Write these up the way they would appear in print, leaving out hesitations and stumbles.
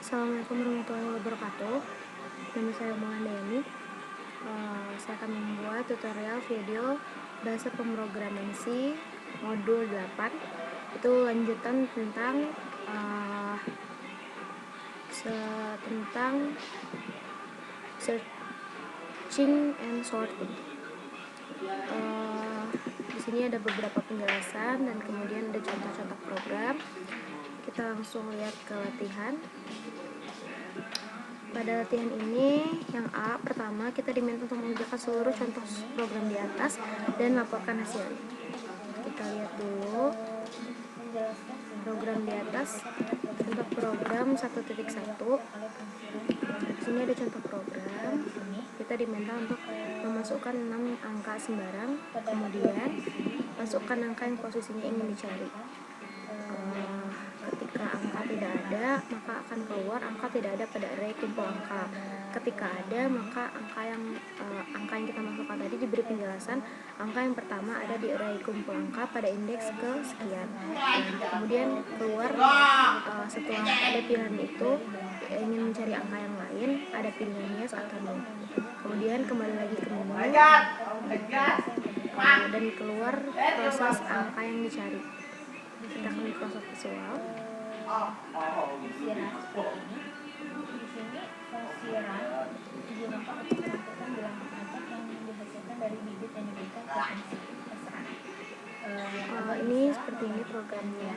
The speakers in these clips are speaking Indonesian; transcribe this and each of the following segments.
Assalamualaikum warahmatullahi wabarakatuh. Nama saya Mulandayani. Saya akan membuat tutorial video bahasa pemrograman C modul 8. Itu lanjutan tentang searching and sorting. Di sini ada beberapa penjelasan dan kemudian ada contoh-contoh program. Kita langsung lihat ke latihan. Pada latihan ini, yang A, pertama kita diminta untuk mengerjakan seluruh contoh program di atas dan laporkan hasilnya. Kita lihat dulu program di atas. Contoh program 1.1. Di sini ada contoh program. Kita diminta untuk memasukkan 6 angka sembarang, kemudian masukkan angka yang posisinya ingin dicari. Ketika angka tidak ada, maka akan keluar angka tidak ada pada array kumpul angka. Ketika ada, maka angka yang kita masukkan tadi diberi penjelasan. Angka yang pertama ada di array kumpul angka pada indeks ke sekian. Kemudian keluar setelah ada pilihan itu ingin mencari angka yang lain, ada pilihannya atau no. Kemudian kembali lagi ke menu dan keluar proses angka yang dicari. Kita klik proses visual. Fungsi run seperti ini. Di sini fungsi run digunakan untuk menentukan bilangan acak yang dihasilkan dari bibit yang diberikan ke fungsi srun. Ini seperti ini programnya.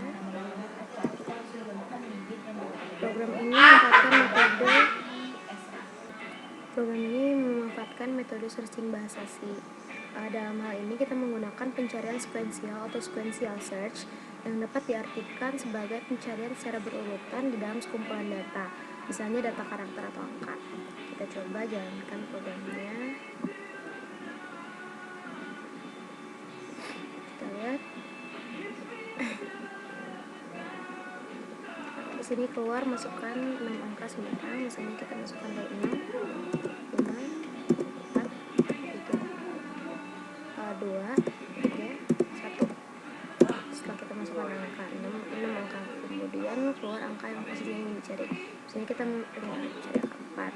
Program ini memanfaatkan metode searching bahasa C. Dalam hal ini kita menggunakan pencarian sequential atau sequential search yang dapat diartikan sebagai pencarian secara berurutan di dalam sekumpulan data, misalnya data karakter atau angka. Kita coba jalankan programnya. Kita lihat. Di sini keluar masukkan 6 angka sembarang, misalnya kita masukkan dari 6, 5, 4, 3, 2, 3, 1. Setelah kita masukkan angka 6 angka, kemudian keluar angka yang posisinya ingin dicari. Misalnya kita mencari angka 4.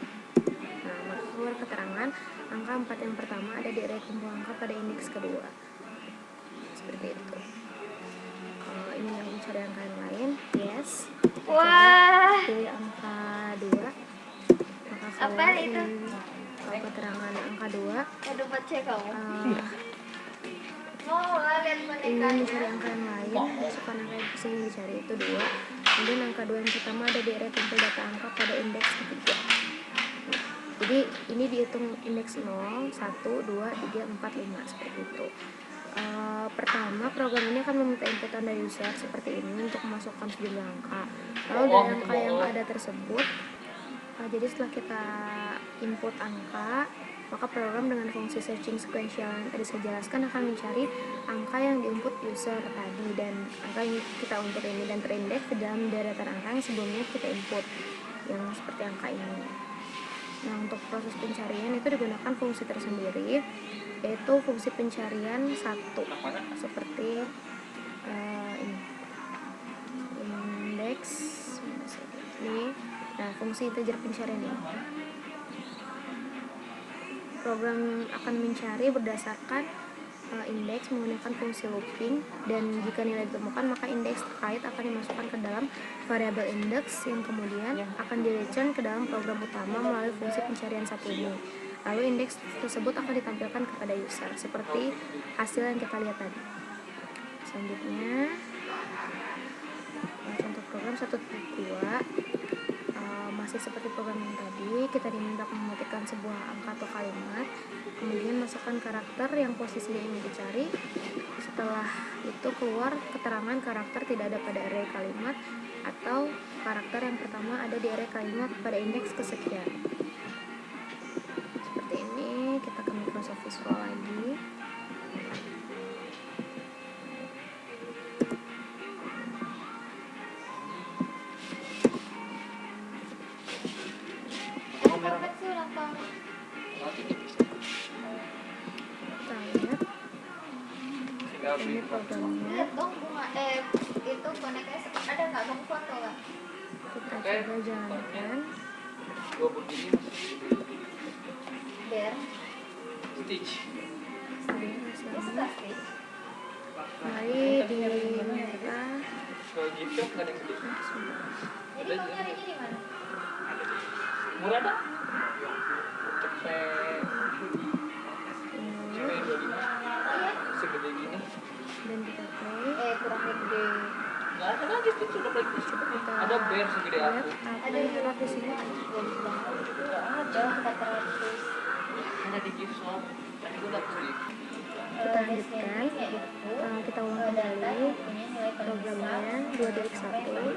Nah, maka keluar keterangan angka 4 yang pertama ada di array kumpul angka pada indeks kedua. Seperti itu. Kalau ini yang mencari angka yang lain, yes. Pilih angka 2. Maka keluar ini keterangan angka 2. Ingin mencari angka yang lain, masukkan angka yang ingin dicari itu 2. Kemudian angka 2 yang pertama ada di array kumpul data angka pada indeks ketiga. Jadi ini dihitung indeks 0, 1, 2, 3, 4, 5 seperti itu. Pertama, program ini akan meminta inputan dari user seperti ini untuk memasukkan sejumlah angka. Lalu dari angka yang ada tersebut, jadi setelah kita input angka, maka program dengan fungsi searching sequential yang tadi saya jelaskan akan mencari angka yang diinput user tadi, dan angka yang kita input ini dan terindeks ke dalam deretan angka yang sebelumnya kita input, yang seperti angka ini. Nah, untuk proses pencarian itu digunakan fungsi tersendiri, yaitu fungsi pencarian 1 seperti ini, indeks ini. Nah, fungsi integer pencarian ini, program akan mencari berdasarkan indeks menggunakan fungsi looping, dan jika nilai ditemukan maka indeks terkait akan dimasukkan ke dalam variabel indeks yang kemudian akan di-return ke dalam program utama melalui fungsi pencarian 1 ini. Lalu indeks tersebut akan ditampilkan kepada user seperti hasil yang kita lihat tadi. Selanjutnya contoh program 1.2. Masih seperti program yang tadi, kita diminta memetikkan sebuah angka atau kalimat, kemudian masukkan karakter yang posisinya ingin dicari. Setelah itu keluar keterangan karakter tidak ada pada array kalimat, atau karakter yang pertama ada di array kalimat pada indeks kesekian. Seperti ini. Kita ke Microsoft Visual lagi. Ini programnya. Lihat dong bunga itu bonekanya ada nggak dong foto kan? Kita coba jalankan. Gua begini masih Biar stitch. Ini hasilnya. plastik. Mari diminta. Kalau gift shop nggak ada yang gede. Jadi kamu nyarinya di mana? Murah dah. Cepet. Ini Cewek 25 Iya. segede gini. dan dipakai. Kurang gede. Nggak ada lagi stitch udah paling Coba kita ada bear segede lihat aku. apa yang terlihat di sini. Bagus banget. Ada 400. Ada di gift shop. Tadi gua dapet gift. Kita lanjutkan. Kita ulang kembali programnya 2.1.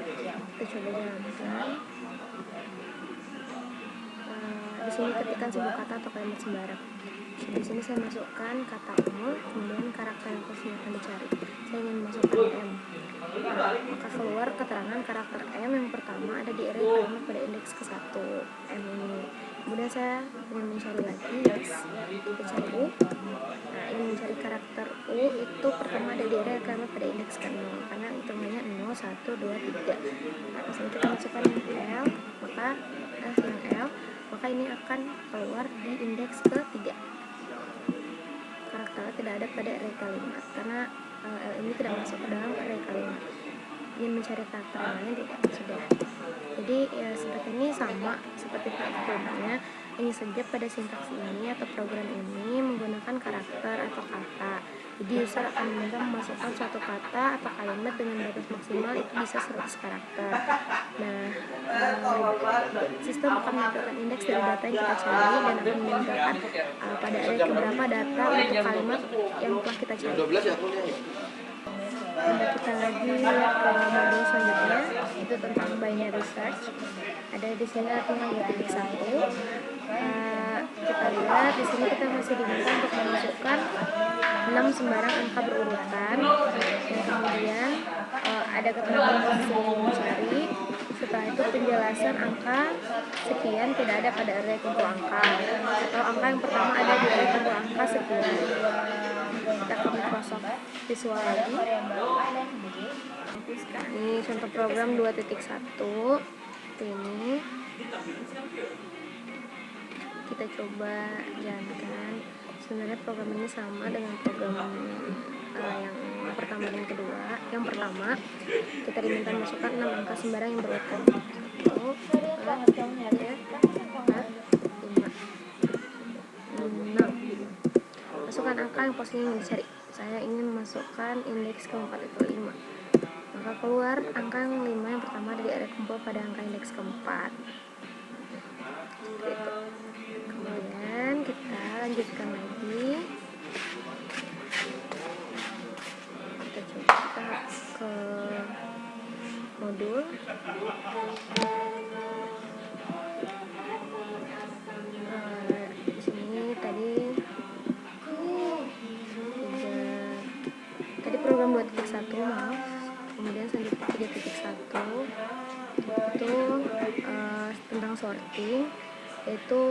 Kita coba jalankan. Di sini ketikkan sebuah kata atau kalimat sembarang. Di sini saya masukkan kata umur, kemudian karakter yang posisinya akan dicari. Saya ingin masukkan M. Maka keluar keterangan karakter M yang pertama ada di area kalimat pada indeks ke-1 M ini. Kemudian saya ingin mencari lagi yes. Kita cari U. Nah, ingin mencari karakter U itu pertama ada di area kalimat pada indeks ke-0 karena hitungannya 0, 1, 2, 3. Nah, di sini kita masukkan yang L, maka ini akan keluar di indeks ke-3. Karakternya tidak ada pada array kalimat karena L ini tidak masuk ke dalam array kalimat. Ingin mencari karakter yang lain tidak sudah. Jadi ya seperti ini sama seperti sebelumnya, hanya saja pada sintaks ini atau program ini menggunakan karakter atau kata. Jadi user akan diminta memasukkan suatu kata atau kalimat dengan batas maksimal itu bisa 100 karakter. Nah, sistem akan menampilkan indeks dari data yang kita cari dan akan menunjukkan pada array keberapa data untuk kalimat yang telah kita cari. Kita lagi lihat ke modul selanjutnya, itu tentang binary search. Ada di sini artinya 2.1. Kita lihat di sini kita masih diminta untuk memasukkan 6 sembarang angka berurutan. Dan kemudian ada keterangan posisi yang dicari. Setelah itu penjelasan angka sekian tidak ada pada array kumpul angka, atau angka yang pertama ada di array kumpul angka sekian. Kita ke Microsoft Visual lagi. Ini contoh program 2.1 ini. Kita coba jalankan. Sebenarnya program ini sama dengan program yang pertama dan kedua. Yang pertama kita diminta masukkan 6 angka sembarang yang berurutan 1, 4, 5, 6. Masukkan angka yang posisinya yang dicari. Saya ingin masukkan indeks keempat itu 5. Maka keluar angka yang 5 yang pertama ada di area kumpul pada angka indeks keempat. Seperti itu. Kemudian kita lanjutkan lagi. Kita coba ke modul. Di sini tadi program 2.1 maaf. Kemudian selanjutnya 3.1 itu tentang sorting, yaitu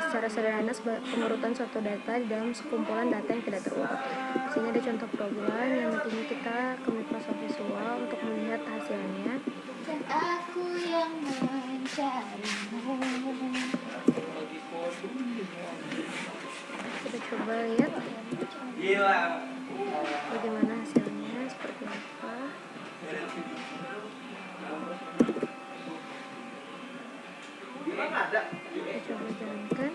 secara sederhana pengurutan suatu data di dalam sekumpulan data yang tidak terurut. Di sini ada contoh program yang nantinya kita ke Microsoft Visual untuk melihat hasilnya. Dan aku yang mencarimu. Kita coba lihat bagaimana hasilnya, seperti apa. Kita coba jalankan.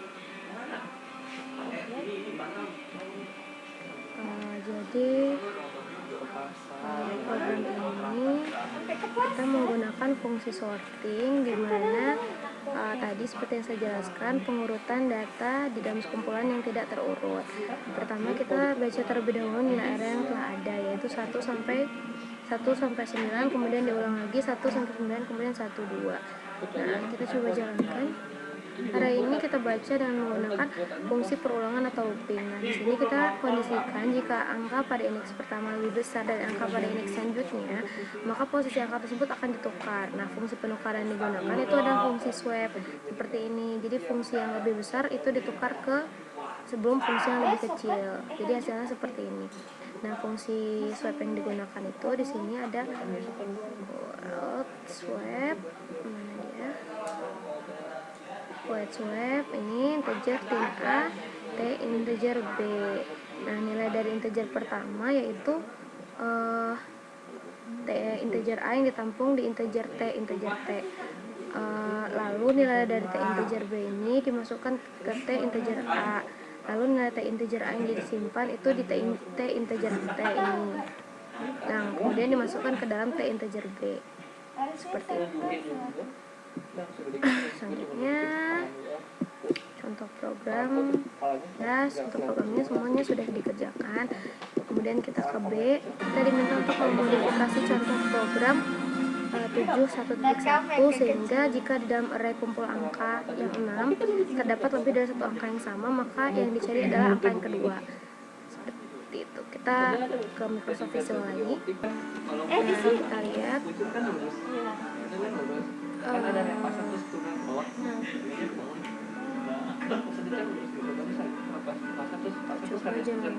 Jadi program ini kita menggunakan fungsi sorting, di mana tadi seperti yang saya jelaskan pengurutan data di dalam sekumpulan yang tidak terurut. Pertama kita baca terlebih dahulu nilai array yang telah ada, yaitu 1 sampai 9, kemudian diulang lagi 1 sampai 9, kemudian 1, 2. Nah, kita coba jalankan. Array ini kita baca dengan menggunakan fungsi perulangan atau looping. Nah, di sini kita kondisikan jika angka pada indeks pertama lebih besar dari angka pada indeks selanjutnya, maka posisi angka tersebut akan ditukar. Nah, fungsi penukaran yang digunakan itu adalah fungsi swap seperti ini. Jadi fungsi yang lebih besar itu ditukar ke sebelum fungsi yang lebih kecil. Jadi hasilnya seperti ini. Nah, fungsi swap yang digunakan itu di sini ada swap Void swap ini integer tin A, T integer B. Nah, nilai dari integer pertama yaitu T integer A yang ditampung di integer T integer T. Lalu nilai dari T integer B ini dimasukkan ke T integer A. Lalu nilai T integer A yang disimpan itu di T integer T ini. Nah, kemudian dimasukkan ke dalam T integer B. Seperti itu. Selanjutnya contoh program. Ya, contoh programnya semuanya sudah dikerjakan. Kemudian kita ke B. Kita diminta untuk memodifikasi contoh program 71.1 sehingga jika di dalam array kumpul angka yang 6 terdapat lebih dari satu angka yang sama, maka yang dicari adalah angka yang kedua. Seperti itu. Kita ke Microsoft Visual lagi. Nah, kita lihat coba jalankan.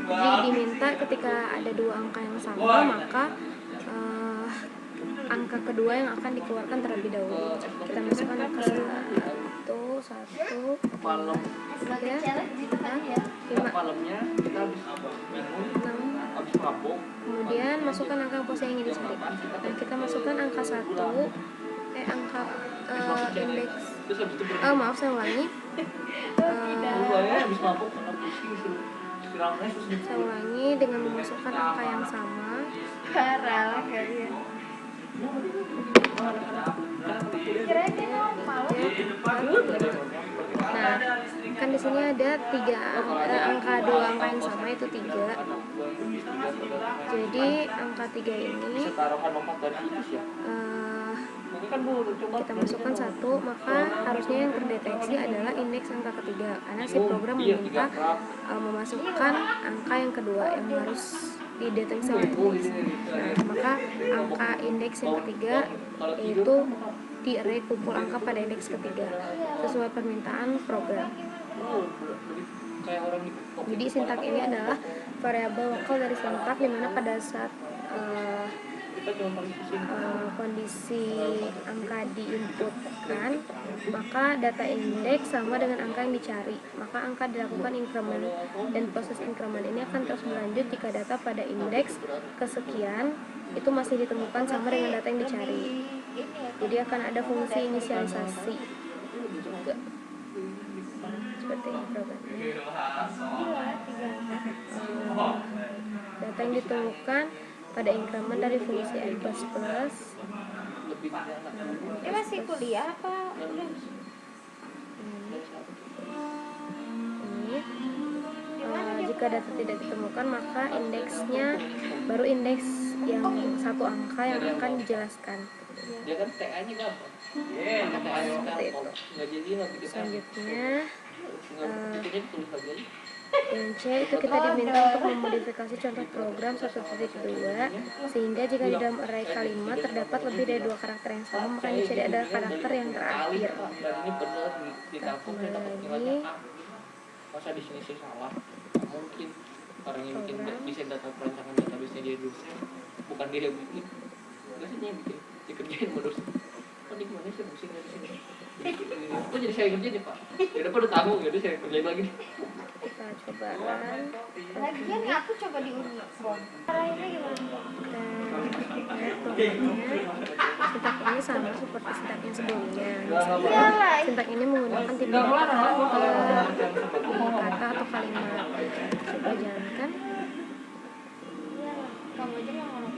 Jadi diminta ketika ada dua angka yang sama, maka angka kedua yang akan dikeluarkan terlebih dahulu. Kita masukkan angka 1, 5, Malamnya kita habis minum, 6. habis mabuk. Kemudian masukkan angka pos yang ingin dicari. Dan kita masukkan angka 1, angka indeks. Terus habis itu Maaf, saya ulangi. habis mabuk karena pusing istirahatnya terus Saya ulangi dengan memasukkan angka yang sama. Parah kalian. Kirain dia normal. Nah, kan di sini ada angka dua angka yang sama itu 3. Jadi angka 3 ini taruhkan lompat dari situs ya. Ini kan dulu coba Kita masukkan 1, maka harusnya yang terdeteksi adalah indeks angka ketiga karena si program meminta memasukkan angka yang kedua yang harus dideteksi oleh indeks. Nah, maka angka indeks yang ketiga yaitu di array kumpul angka pada indeks ketiga sesuai permintaan program. kayak orang di Jadi sintak ini adalah variabel lokal dari sintak di mana pada saat kita cuma paling pusing. kondisi angka diinputkan, maka data indeks sama dengan angka yang dicari. Maka angka dilakukan increment dan proses increment ini akan terus berlanjut jika data pada indeks kesekian itu masih ditemukan sama dengan data yang dicari. Jadi akan ada fungsi inisialisasi juga. Seperti ini programnya. Data yang ditemukan pada increment dari fungsi n++. Lebih enak. Dia masih kuliah apa udah? Ini jika data tidak ditemukan, maka indeksnya baru indeks yang satu angka yang akan dijelaskan. Dia kan TA-nya gampang. TA-nya Seperti itu. nggak jadi nggak bikin Selanjutnya bikinnya ditulis lagi aja. yang C itu kita diminta untuk memodifikasi contoh program 1.2 sehingga jika di dalam array kalimat terdapat lebih dari 2 karakter yang sama, maka yang dicari adalah karakter yang terakhir. Dan ini benar ditampung saya dapat nilainya A. Masa di sini sih salah? Nggak mungkin orang yang bikin desain data perancangan database-nya dia dosen, bukan dia yang bikin. Enggak sih dia yang bikin, dikerjain sama dosen. Oh di gimana sih pusing dari sini? Oh jadi saya kerjain ya Pak? Ya udah pada tahu, ya udah saya kerjain lagi. Kita coba run. Lagian aku coba di Unicron. Caranya gimana? Sintak ini sama seperti sintak yang sebelumnya. Iyalah. Sintak ini menggunakan tipe karakter, kata atau kalimat. Coba jalankan. Iyalah. Kamu aja yang ngomong.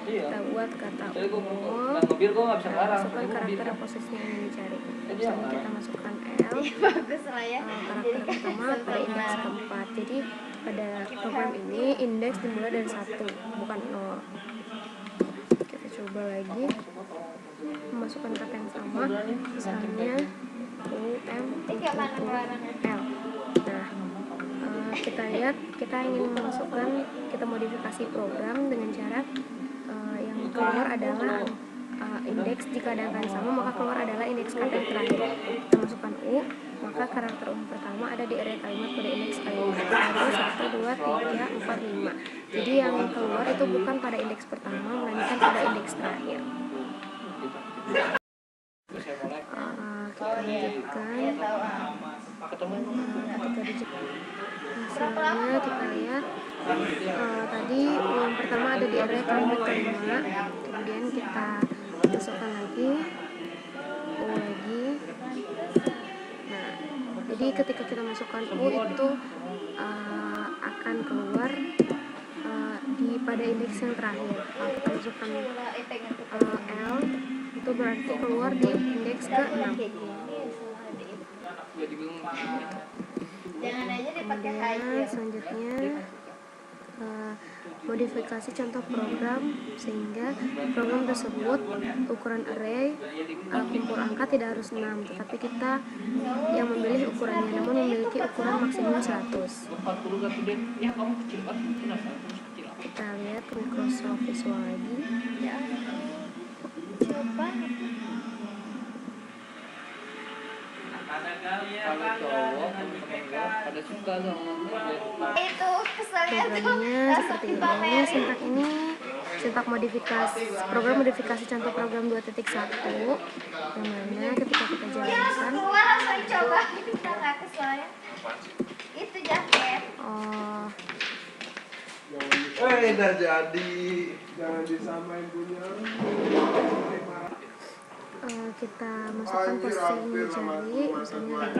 Kita buat kata Saya gue umum. ngebir gue nggak bisa ngelarang. Masukkan karakter dan posisinya yang dicari. Misalnya kita masukkan L. Bagus lah ya. Karakter pertama pada indeks keempat. Jadi pada program ini indeks dimulai dari 1, bukan 0. Kita coba lagi memasukkan kata yang sama, misalnya UM L. Nah, kita lihat kita ingin memasukkan, kita modifikasi program dengan cara yang keluar adalah indeks. Jika ada angka yang sama, maka keluar adalah indeks kata yang terakhir. Kita masukkan U, maka karakter umum pertama ada di array kalimat pada indeks kalimat 1, 2, 3, 4, 5. Jadi yang keluar itu bukan pada indeks pertama, melainkan pada indeks terakhir. lanjutkan. ketemu Ketika hasilnya kita lihat, tadi yang pertama ada di area kalimat kelima, kemudian kita masukkan lagi U lagi. Nah, jadi ketika kita masukkan U itu akan keluar pada indeks yang terakhir. Kalau kita masukkan L itu berarti keluar di indeks ke-6. jadi bingung. Jangan aja dipakai Kemudian high selanjutnya modifikasi contoh program sehingga program tersebut ukuran array kumpul angka tidak harus 6, tetapi kita yang memilih ukurannya, namun memiliki ukuran maksimum 100. 40 kan sudah ya kamu kecil banget kenapa kecil apa Kita lihat ke Microsoft Visual lagi. ya. Coba kalau cowok temen-temen gue pada suka sama itu keselnya tuh Programnya langsung seperti ini. dipamerin. Sintak modifikasi program modifikasi contoh program 2.1 yang mana ketika kita Dia langsung jalankan keluar langsung dicoba kita nggak keselnya itu jaket Udah jadi, jangan disamain punya. kita masukkan posisi yang dicari, misalnya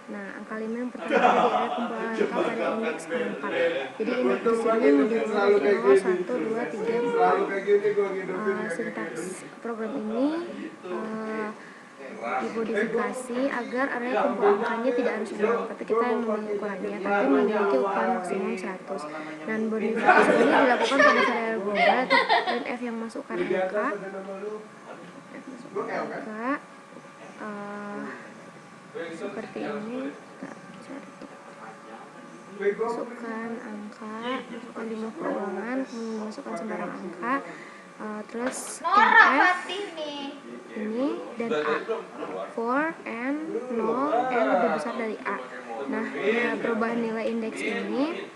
nah angka 5 yang pertama ada di area kumpulan angka pada indeks ke-4. Jadi indeks di sini Selalu kayak mulai gini. 0, 1, 2, 3, 4. Selalu kayak gini gue ngidupin. Sintaks program ini dimodifikasi agar area kumpul angkanya tidak harus 6, tapi kita yang memilih ukurannya, tapi memiliki ukuran maksimum 100. Dan modifikasi ini dilakukan pada variabel global dan F yang masukkan angka. Seperti ini kita cari, masukkan angka, masukkan jumlah perulangan, kemudian masukkan sembarang angka, terus Nora F Fatih nih ini dan A for n 0 n lebih besar dari A. Nah, perubahan nilai indeks ini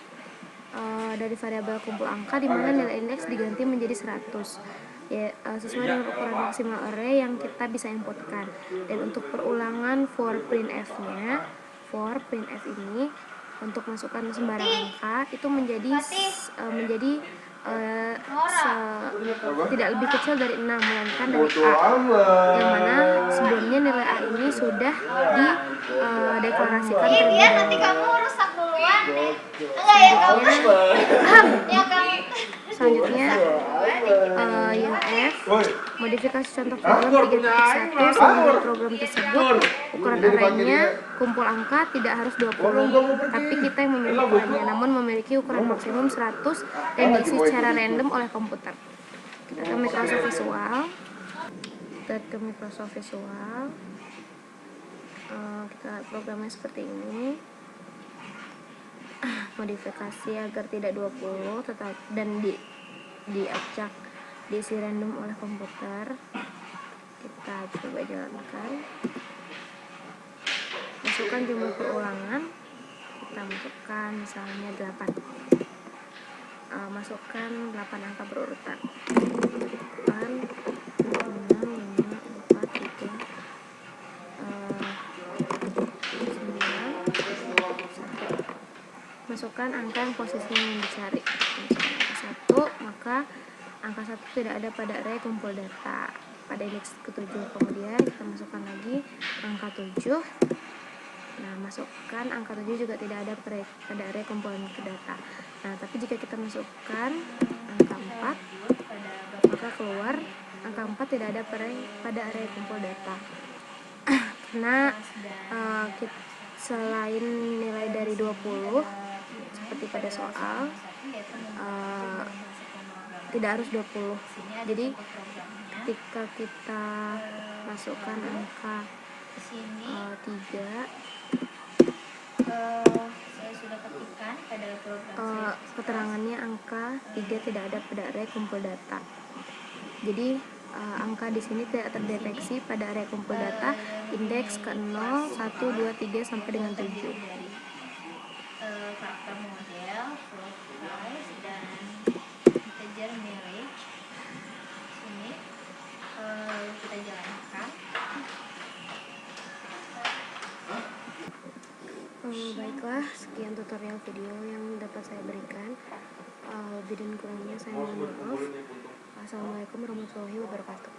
dari variabel kumpul angka di mana nilai indeks diganti menjadi 100 ya, sesuai dengan ukuran maksimal array yang kita bisa inputkan. Dan untuk perulangan for printf ini untuk masukkan sembarang angka itu menjadi tidak lebih kecil dari 6 melainkan dari A, yang mana sebelumnya nilai A ini sudah dideklarasikan terlebih dia nanti dahulu. kamu rusak duluan nih enggak ya kamu ya kamu Selanjutnya yang F, modifikasi contoh program 3.1 sehingga program tersebut ukuran arraynya kumpul angka tidak harus 20, tapi kita yang memilih ukurannya, namun memiliki ukuran maksimum 100 dan diisi secara random oleh komputer. Kita ke Microsoft Visual, kita programnya seperti ini. Modifikasi agar tidak 20 tetap dan diacak diisi random oleh komputer. Kita coba jalankan, masukkan jumlah perulangan, kita masukkan misalnya 8, masukkan 8 angka berurutan 8, 5, 4, 3, 9, 1. Masukkan angka yang posisinya yang dicari. Misalnya angka 1, maka angka 1 tidak ada pada array kumpul data pada indeks ke-7. Kemudian kita masukkan lagi angka 7. Nah, masukkan angka 7 juga tidak ada pada array kumpulan ke data. Nah, tapi jika kita masukkan angka 4, maka keluar angka 4 tidak ada pada array kumpul data. Karena selain nilai dari 20 seperti pada soal, tidak harus 20. Jadi ketika kita masukkan angka 3, saya sudah ketikkan pada program keterangannya angka 3 tidak ada pada array kumpul data. Jadi angka di sini tidak terdeteksi pada area kumpul data indeks ke-0, 1, 2, 3 sampai dengan 7. Karakter model, float price, dan integer marriage. Sini kita jalankan. Baiklah, sekian tutorial video yang dapat saya berikan. Lebih dan kurangnya saya mohon maaf. Assalamualaikum warahmatullahi wabarakatuh.